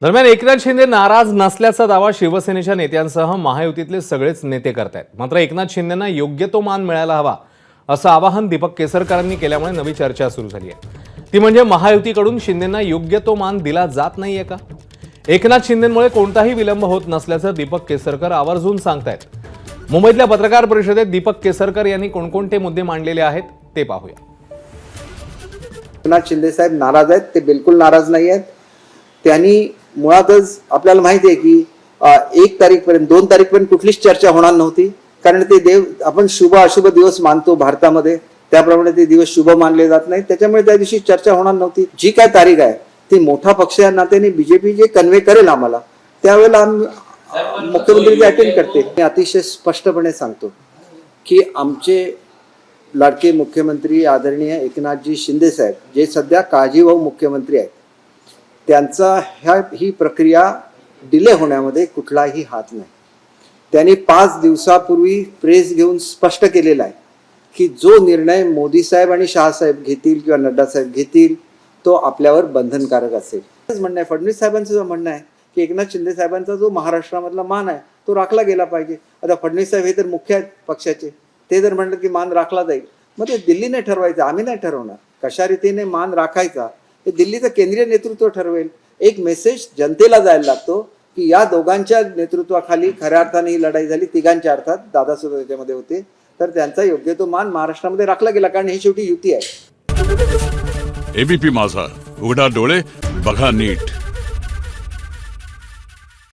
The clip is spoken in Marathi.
दरम्यान एकनाथ शिंदे नाराज नसल्याचा दावा शिवसेनेच्या नेत्यांसह महायुतीतले सगळेच नेते करतायत। मात्र एकनाथ शिंदेंना योग्य तो मान मिळायला हवा असं आवाहन दीपक केसरकरांनी केल्यामुळे नवी चर्चा सुरू झाली आहे। ती म्हणजे महायुतीकडून शिंदेंना योग्य तो मान दिला जात नाहीये का? एकनाथ शिंदेंमुळे कोणताही विलंब होत नसल्याचं दीपक केसरकर आवर्जून सांगतायत। मुंबईतल्या पत्रकार परिषदेत दीपक केसरकर यांनी कोणकोणते मुद्दे मांडलेले आहेत ते पाहूया। एकनाथ शिंदे साहेब नाराज आहेत, ते बिलकुल नाराज नाही आहेत। त्यांनी मुळातच आपल्याला माहिती आहे की 1 तारीखपर्यंत 2 तारीखपर्यंत कुठलीच चर्चा होणार नव्हती, कारण ते देव आपण शुभ अशुभ दिवस मानतो भारतामध्ये, त्याप्रमाणे ते दिवस शुभ मानले जात नाहीत, त्याच्यामुळे त्या दिवशी चर्चा होणार नव्हती। जी काय तारीख आहे ती मोठा पक्ष या नात्याने बीजेपी जे कन्वे करेल आम्हाला त्यावेळेला मुख्यमंत्री अटेंड करते। मी अतिशय स्पष्टपणे सांगतो की आमचे लाडके मुख्यमंत्री आदरणीय एकनाथजी शिंदे साहेब जे सध्या काळजीवाहू मुख्यमंत्री आहेत, त्यांचा ही प्रक्रिया डिले होण्यामध्ये कुठलाही हात नाही। त्यांनी 5 दिवसापूर्वी प्रेस घेऊन स्पष्ट केलेला आहे की जो निर्णय मोदी साहेब आणि शाह साहेब घेतील किंवा नड्डा साहेब घेतील तो आपल्यावर बंधनकारक असेल। म्हणणं आहे फडणवीस साहेबांचं म्हणणं आहे की एकनाथ शिंदे साहेबांचा जो महाराष्ट्रामधला मान आहे तो राखला गेला पाहिजे। आता फडणवीस साहेब हे तर मुख्य आहेत पक्षाचे, ते जर म्हणलं की मान राखला जाईल, मग ते दिल्लीने ठरवायचं, आम्ही नाही ठरवणार। कशा रीतीने मान राखायचा हे दिल्लीचं केंद्रीय नेतृत्व ठरवेल। एक मेसेज जनतेला जायला लागतो की या दोघांच्या नेतृत्वाखाली खऱ्या अर्थाने ही लढाई झाली, तिघांच्या अर्थात दादा सुद्धा त्याच्यामध्ये होते, तर त्यांचा योग्य तो मान महाराष्ट्रामध्ये राखला गेला, कारण ही शेवटी युती आहे। एबीपी माझा, उघडा डोळे बघा नीट।